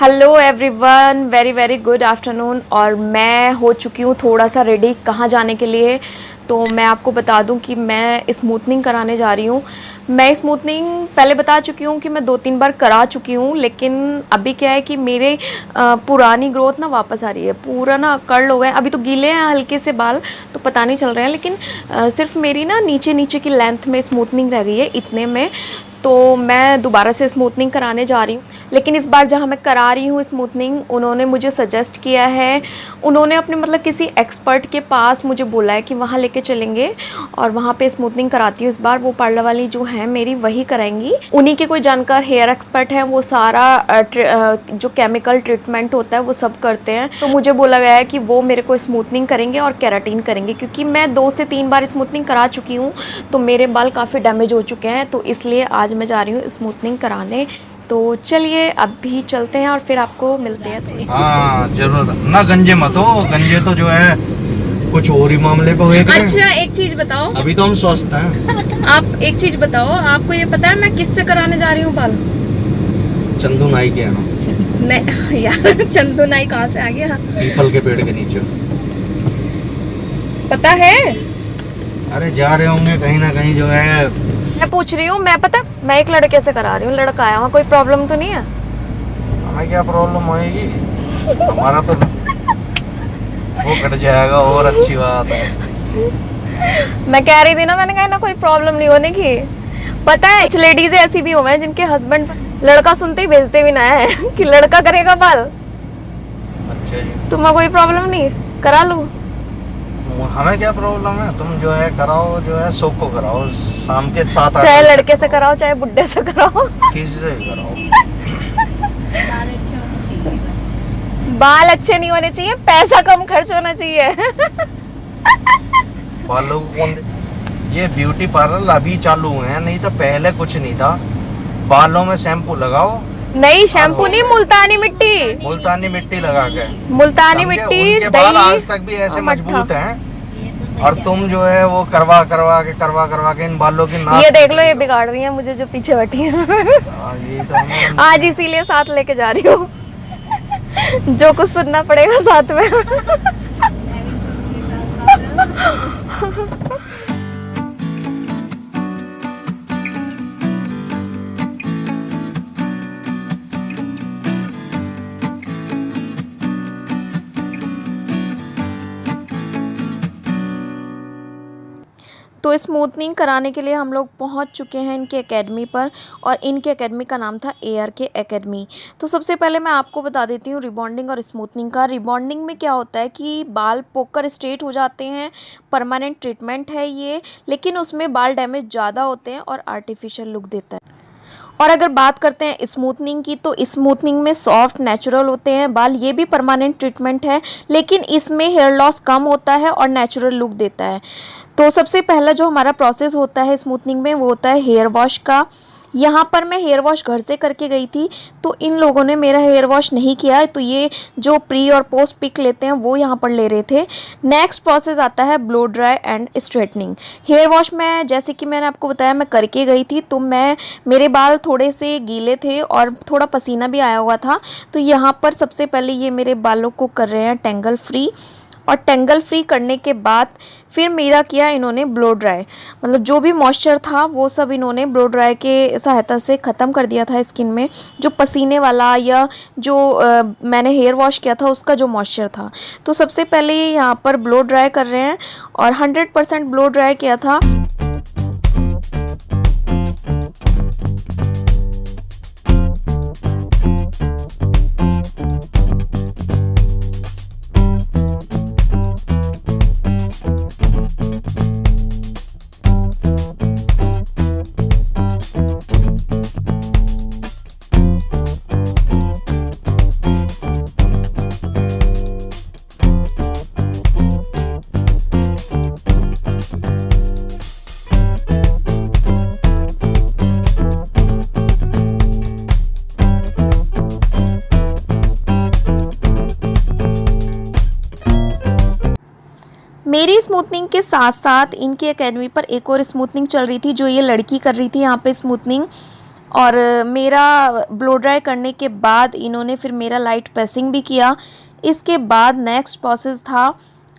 Hello everyone, very very good afternoon. और मैं हो चुकी हूँ थोड़ा सा रेडी कहाँ जाने के लिए। तो मैं आपको बता दूँ कि मैं स्मूथनिंग कराने जा रही हूँ। मैं स्मूथनिंग पहले बता चुकी हूँ कि मैं 2-3 बार करा चुकी हूँ, लेकिन अभी क्या है कि मेरे पुरानी ग्रोथ ना वापस आ रही है। पूरा ना कर्ल हो गए, अभी तो गीले हैं हल्के से बाल, तो पता नहीं चल रहे हैं, लेकिन सिर्फ मेरी ना नीचे नीचे की लेंथ में स्मूथनिंग रह गई है इतने में। तो मैं दोबारा से स्मूथनिंग कराने जा रही हूँ, लेकिन इस बार जहाँ मैं करा रही हूँ स्मूथनिंग, उन्होंने मुझे सजेस्ट किया है, उन्होंने अपने मतलब किसी एक्सपर्ट के पास मुझे बोला है कि वहाँ लेके चलेंगे और वहाँ पे स्मूथनिंग कराती हूँ। इस बार वो पार्लर वाली जो है मेरी वही कराएंगी। उन्हीं के कोई जानकार हेयर एक्सपर्ट हैं, वो सारा जो केमिकल ट्रीटमेंट होता है वो सब करते हैं। तो मुझे बोला गया है कि वो मेरे को स्मूथनिंग करेंगे और केराटिन करेंगे, क्योंकि मैं 2 से 3 बार स्मूथनिंग करा चुकी हूँ, तो मेरे बाल काफ़ी डैमेज हो चुके हैं। तो इसलिए आज मैं जा रही हूँ स्मूथनिंग कराने। तो चलिए अभी चलते हैं और फिर आपको मिलते हैं। हाँ जरूर ना, गंजे मत हो, गंजे तो जो है कुछ और ही मामले पे हुए। अच्छा एक चीज बताओ, अभी तो हम स्वस्थ हैं। आप एक चीज बताओ, आपको ये पता है मैं किससे कराने जा रही हूँ बाल? चंदू नाई के यहाँ, नहीं यार, चंदू नाई कहाँ से आ गया? पीपल के पेड़ के नीचे। पता है? अरे जा रहे होंगे कहीं ना कहीं जो है। मैं पूछ रही हूँ, मैं एक लड़के से करा रही हूँ, लड़का आया वहाँ, कोई प्रॉब्लम तो नहीं है? हमें क्या प्रॉब्लम होएगी, हमारा तो वो कट जाएगा और अच्छी बात है। मैं कह रही थी ना, मैंने कहा ना कोई प्रॉब्लम नहीं होने की। पता है कुछ लेडीज ऐसी भी हुए हैं जिनके हस्बैंड लड़का सुनते ही भेजते भी ना है कि लड़का करेगा बाल। अच्छा जी, तुम्हें कोई प्रॉब्लम नहीं, करा लूं? हमें क्या प्रॉब्लम है, तुम जो है कराओ, जो है शौक को कराओ, शाम के 7-8 चाहे लड़के से कराओ चाहे बुड्ढे से कराओ, किसी से भी कराओ। बाल अच्छे नहीं होने चाहिए, पैसा कम खर्च होना चाहिए। बालों को कौन ये ब्यूटी पार्लर अभी चालू हुए हैं, नहीं तो पहले कुछ नहीं था। बालों में शैम्पू लगाओ। नहीं शैम्पू नहीं, मुल्तानी मिट्टी। मुल्तानी मिट्टी लगा के, मुल्तानी मिट्टी, उनके बाल दही आज तक भी ऐसे मजबूत हैं। और तुम जो है वो करवा करवा के इन बालों की नाक। ये देख लो, ये बिगाड़ रही है मुझे जो पीछे बैठी है। ये तो आज इसीलिए साथ लेके जा रही हूँ, जो कुछ सुनना पड़ेगा साथ में। तो स्मूथनिंग कराने के लिए हम लोग पहुंच चुके हैं इनकी एकेडमी पर, और इनकी एकेडमी का नाम था ARK एकेडमी। तो सबसे पहले मैं आपको बता देती हूँ रिबॉन्डिंग और स्मूथनिंग का। रिबॉन्डिंग में क्या होता है कि बाल पोकर स्ट्रेट हो जाते हैं, परमानेंट ट्रीटमेंट है ये, लेकिन उसमें बाल डैमेज ज़्यादा होते हैं और आर्टिफिशियल लुक देता है। और अगर बात करते हैं स्मूथनिंग की, तो स्मूथनिंग में सॉफ्ट नेचुरल होते हैं बाल, ये भी परमानेंट ट्रीटमेंट है, लेकिन इसमें हेयर लॉस कम होता है और नेचुरल लुक देता है। तो सबसे पहला जो हमारा प्रोसेस होता है स्मूथनिंग में, वो होता है हेयर वॉश का। यहाँ पर मैं हेयर वॉश घर से करके गई थी, तो इन लोगों ने मेरा हेयर वॉश नहीं किया, तो ये जो प्री और पोस्ट पिक लेते हैं वो यहाँ पर ले रहे थे। नेक्स्ट प्रोसेस आता है blow dry and straightening. Hair wash में जैसे कि मैंने आपको बताया मैं करके गई थी, तो मेरे बाल थोड़े से गीले थे और थोड़ा पसीना भी आया हुआ था। तो यहाँ पर सबसे पहले ये मेरे बालों को कर रहे हैं टेंगल फ्री, और टेंगल फ्री करने के बाद फिर मेरा किया इन्होंने ब्लो ड्राई। मतलब जो भी मॉइस्चर था वो सब इन्होंने ब्लो ड्राई के सहायता से ख़त्म कर दिया था स्किन में, जो पसीने वाला या जो मैंने हेयर वॉश किया था उसका जो मॉइस्चर था। तो सबसे पहले ये यहाँ पर ब्लो ड्राई कर रहे हैं, और 100% ब्लो ड्राई किया था। मेरी स्मूथनिंग के साथ साथ इनकी एकेडमी पर एक और स्मूथनिंग चल रही थी, जो ये लड़की कर रही थी यहाँ पे स्मूथनिंग। और मेरा ब्लो ड्राई करने के बाद इन्होंने फिर मेरा लाइट प्रेसिंग भी किया। इसके बाद नेक्स्ट प्रोसेस था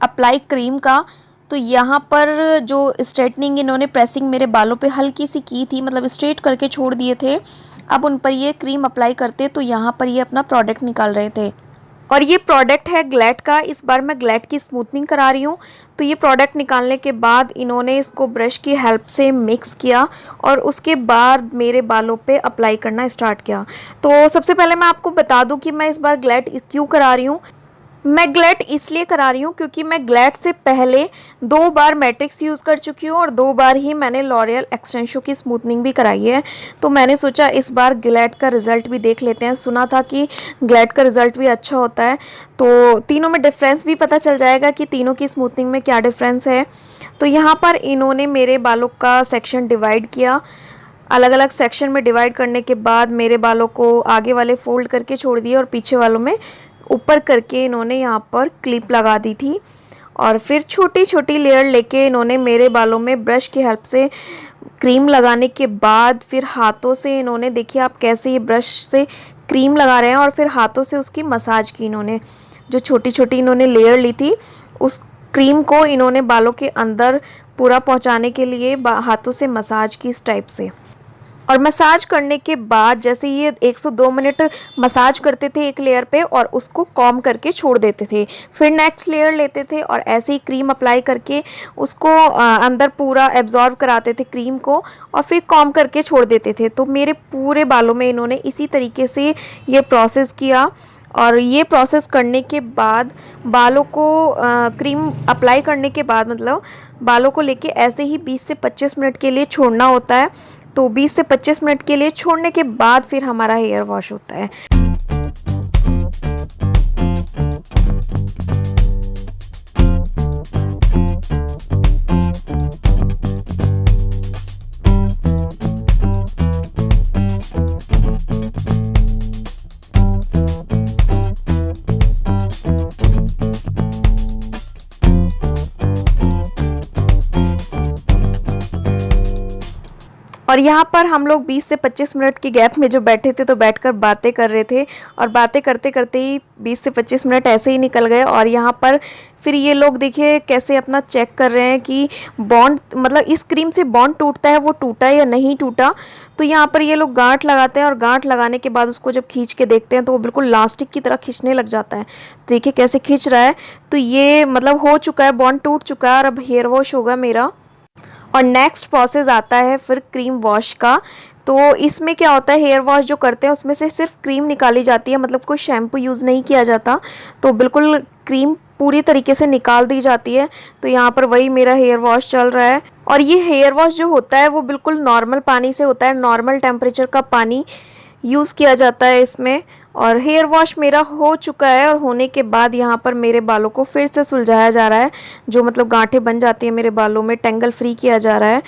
अप्लाई क्रीम का। तो यहाँ पर जो स्ट्रेटनिंग इन्होंने प्रेसिंग मेरे बालों पे हल्की सी की थी, मतलब स्ट्रेट करके छोड़ दिए थे, अब उन पर ये क्रीम अप्लाई करते तो यहाँ पर ये अपना प्रोडक्ट निकाल रहे थे। और ये प्रोडक्ट है ग्लैड का। इस बार मैं ग्लैड की स्मूथनिंग करा रही हूँ। तो ये प्रोडक्ट निकालने के बाद इन्होंने इसको ब्रश की हेल्प से मिक्स किया और उसके बाद मेरे बालों पे अप्लाई करना स्टार्ट किया। तो सबसे पहले मैं आपको बता दूं कि मैं इस बार ग्लैड क्यों करा रही हूँ। मैं ग्लैड इसलिए करा रही हूँ क्योंकि मैं ग्लैड से पहले 2 बार मैट्रिक्स यूज़ कर चुकी हूँ और 2 बार ही मैंने लॉरियल एक्सटेंशो की स्मूथनिंग भी कराई है। तो मैंने सोचा इस बार ग्लैड का रिज़ल्ट भी देख लेते हैं। सुना था कि ग्लैड का रिज़ल्ट भी अच्छा होता है, तो तीनों में डिफरेंस भी पता चल जाएगा कि तीनों की स्मूथनिंग में क्या डिफरेंस है। तो यहाँ पर इन्होंने मेरे बालों का सेक्शन डिवाइड किया। अलग अलग सेक्शन में डिवाइड करने के बाद मेरे बालों को आगे वाले फोल्ड करके छोड़ दिए और पीछे वालों में ऊपर करके इन्होंने यहाँ पर क्लिप लगा दी थी। और फिर छोटी छोटी लेयर लेके इन्होंने मेरे बालों में ब्रश की हेल्प से क्रीम लगाने के बाद फिर हाथों से इन्होंने, देखिए आप कैसे ये ब्रश से क्रीम लगा रहे हैं और फिर हाथों से उसकी मसाज की। इन्होंने जो छोटी छोटी इन्होंने लेयर ली थी उस क्रीम को इन्होंने बालों के अंदर पूरा पहुँचाने के लिए हाथों से मसाज की इस टाइप से। और मसाज करने के बाद जैसे ये 102 मिनट मसाज करते थे एक लेयर पे और उसको कॉम करके छोड़ देते थे, फिर नेक्स्ट लेयर लेते थे और ऐसे ही क्रीम अप्लाई करके उसको अंदर पूरा एब्जॉर्ब कराते थे क्रीम को और फिर कॉम करके छोड़ देते थे। तो मेरे पूरे बालों में इन्होंने इसी तरीके से ये प्रोसेस किया। और ये प्रोसेस करने के बाद बालों को क्रीम अप्लाई करने के बाद मतलब बालों को लेके ऐसे ही 20 से 25 मिनट के लिए छोड़ना होता है। तो 20 से 25 मिनट के लिए छोड़ने के बाद फिर हमारा हेयर वॉश होता है। और यहाँ पर हम लोग 20 से 25 मिनट की गैप में जो बैठे थे तो बैठकर बातें कर रहे थे और बातें करते करते ही 20 से 25 मिनट ऐसे ही निकल गए। और यहाँ पर फिर ये लोग देखिए कैसे अपना चेक कर रहे हैं कि बॉन्ड, मतलब इस क्रीम से बॉन्ड टूटता है वो टूटा या नहीं टूटा। तो यहाँ पर ये लोग गांठ लगाते हैं और गांठ लगाने के बाद उसको जब खींच के देखते हैं तो वो बिल्कुल लास्टिक की तरह खींचने लग जाता है। देखिए कैसे खींच रहा है। तो ये मतलब हो चुका है, बॉन्ड टूट चुका है और अब हेयर वॉश होगा मेरा। और नेक्स्ट प्रोसेस आता है फिर क्रीम वॉश का। तो इसमें क्या होता है, हेयर वॉश जो करते हैं उसमें से सिर्फ क्रीम निकाली जाती है, मतलब कोई शैम्पू यूज़ नहीं किया जाता। तो बिल्कुल क्रीम पूरी तरीके से निकाल दी जाती है। तो यहाँ पर वही मेरा हेयर वॉश चल रहा है। और ये हेयर वॉश जो होता है वो बिल्कुल नॉर्मल पानी से होता है, नॉर्मल टेम्परेचर का पानी यूज़ किया जाता है इसमें। और हेयर वॉश मेरा हो चुका है और होने के बाद यहाँ पर मेरे बालों को फिर से सुलझाया जा रहा है। जो मतलब गांठें बन जाती हैं मेरे बालों में, टेंगल फ्री किया जा रहा है।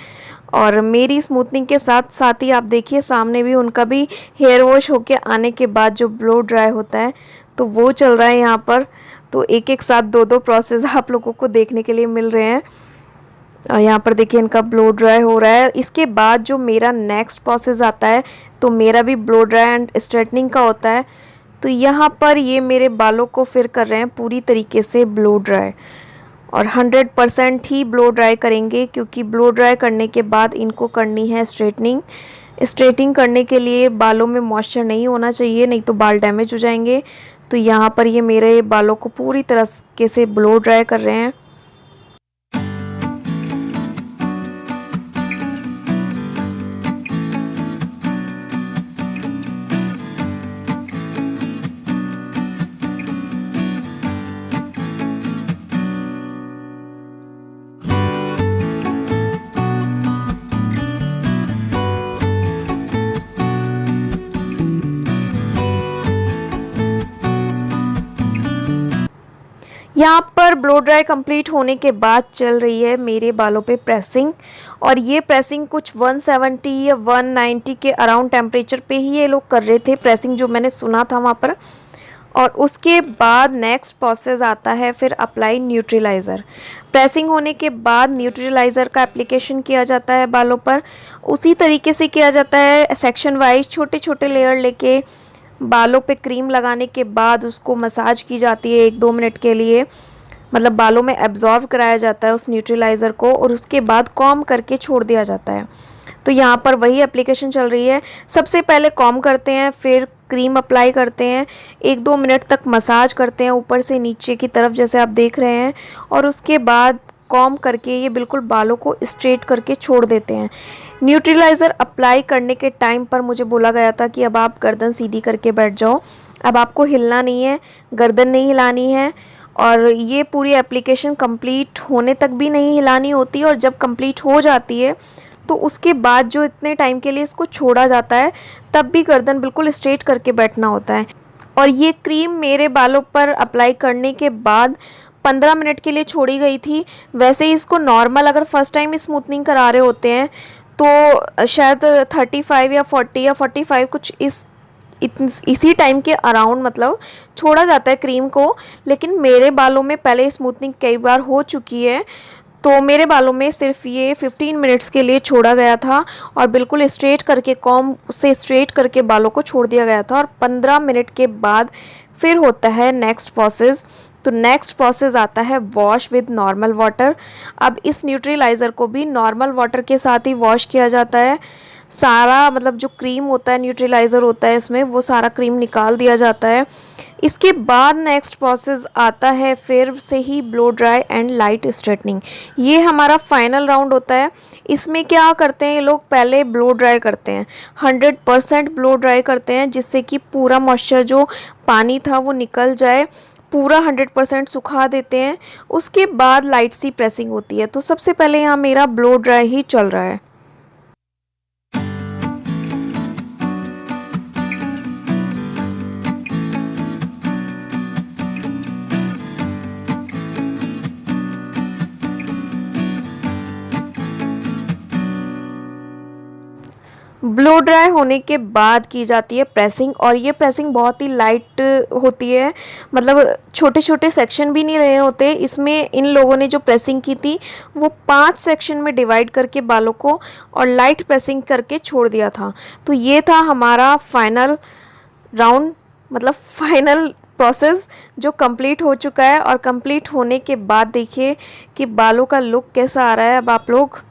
और मेरी स्मूथनिंग के साथ साथ ही आप देखिए सामने भी उनका भी हेयर वॉश होके आने के बाद जो ब्लो ड्राई होता है तो वो चल रहा है यहाँ पर। तो एक एक साथ 2-2 प्रोसेस आप लोगों को देखने के लिए मिल रहे हैं। और यहाँ पर देखिए इनका ब्लो ड्राई हो रहा है। इसके बाद जो मेरा नेक्स्ट प्रोसेस आता है तो मेरा भी ब्लो ड्राई एंड स्ट्रेटनिंग का होता है। तो यहाँ पर ये मेरे बालों को फिर कर रहे हैं पूरी तरीके से ब्लो ड्राई और 100% ही ब्लो ड्राई करेंगे क्योंकि ब्लो ड्राई करने के बाद इनको करनी है स्ट्रेटनिंग। स्ट्रेटनिंग करने के लिए बालों में मॉइस्चर नहीं होना चाहिए, नहीं तो बाल डैमेज हो जाएंगे। तो यहाँ पर ये मेरे बालों को पूरी तरह से ब्लो ड्राई कर रहे हैं। यहाँ पर ब्लो ड्राई कंप्लीट होने के बाद चल रही है मेरे बालों पे प्रेसिंग। और ये प्रेसिंग कुछ 170 या 190 के अराउंड टेम्परेचर पे ही ये लोग कर रहे थे प्रेसिंग, जो मैंने सुना था वहाँ पर। और उसके बाद नेक्स्ट प्रोसेस आता है फिर अप्लाई न्यूट्रलाइज़र। प्रेसिंग होने के बाद न्यूट्रलाइज़र का एप्लीकेशन किया जाता है बालों पर। उसी तरीके से किया जाता है सेक्शन वाइज, छोटे छोटे लेयर लेके बालों पे क्रीम लगाने के बाद उसको मसाज की जाती है 1-2 मिनट के लिए, मतलब बालों में एब्जॉर्ब कराया जाता है उस न्यूट्रलाइज़र को, और उसके बाद कॉम करके छोड़ दिया जाता है। तो यहाँ पर वही एप्लीकेशन चल रही है। सबसे पहले कॉम करते हैं, फिर क्रीम अप्लाई करते हैं, 1-2 मिनट तक मसाज करते हैं ऊपर से नीचे की तरफ जैसे आप देख रहे हैं, और उसके बाद कॉम करके ये बिल्कुल बालों को स्ट्रेट करके छोड़ देते हैं। न्यूट्रलाइज़र अप्लाई करने के टाइम पर मुझे बोला गया था कि अब आप गर्दन सीधी करके बैठ जाओ, अब आपको हिलना नहीं है, गर्दन नहीं हिलानी है, और ये पूरी एप्लीकेशन कंप्लीट होने तक भी नहीं हिलानी होती, और जब कंप्लीट हो जाती है तो उसके बाद जो इतने टाइम के लिए इसको छोड़ा जाता है तब भी गर्दन बिल्कुल स्ट्रेट करके बैठना होता है। और ये क्रीम मेरे बालों पर अप्लाई करने के बाद 15 मिनट के लिए छोड़ी गई थी। वैसे ही इसको नॉर्मल अगर फर्स्ट टाइम स्मूथनिंग करा रहे होते हैं तो शायद 35 या 40 या 45 कुछ इसी टाइम के अराउंड मतलब छोड़ा जाता है क्रीम को। लेकिन मेरे बालों में पहले स्मूथनिंग कई बार हो चुकी है, तो मेरे बालों में सिर्फ ये 15 मिनट्स के लिए छोड़ा गया था और बिल्कुल स्ट्रेट करके कॉम से स्ट्रेट करके बालों को छोड़ दिया गया था। और 15 मिनट के बाद फिर होता है नेक्स्ट प्रोसेस। तो नेक्स्ट प्रोसेस आता है वॉश विद नॉर्मल वाटर। अब इस न्यूट्रलाइज़र को भी नॉर्मल वाटर के साथ ही वॉश किया जाता है। सारा मतलब जो क्रीम होता है, न्यूट्रलाइज़र होता है इसमें, वो सारा क्रीम निकाल दिया जाता है। इसके बाद नेक्स्ट प्रोसेस आता है फिर से ही blow dry and light straightening. ये हमारा फाइनल राउंड होता है। इसमें क्या करते हैं ये लोग, पहले ब्लो ड्राई करते हैं, 100% ब्लो ड्राई करते हैं जिससे कि पूरा मॉइस्चर जो पानी था वो निकल जाए, पूरा 100% सुखा देते हैं। उसके बाद लाइट सी प्रेसिंग होती है। तो सबसे पहले यहाँ मेरा ब्लो ड्राई ही चल रहा है। ब्लो ड्राई होने के बाद की जाती है प्रेसिंग, और ये प्रेसिंग बहुत ही लाइट होती है, मतलब छोटे छोटे सेक्शन भी नहीं रहे होते इसमें। इन लोगों ने जो प्रेसिंग की थी वो 5 सेक्शन में डिवाइड करके बालों को और लाइट प्रेसिंग करके छोड़ दिया था। तो ये था हमारा फाइनल राउंड, मतलब फाइनल प्रोसेस जो कंप्लीट हो चुका है। और कंप्लीट होने के बाद देखिए कि बालों का लुक कैसा आ रहा है। अब आप लोग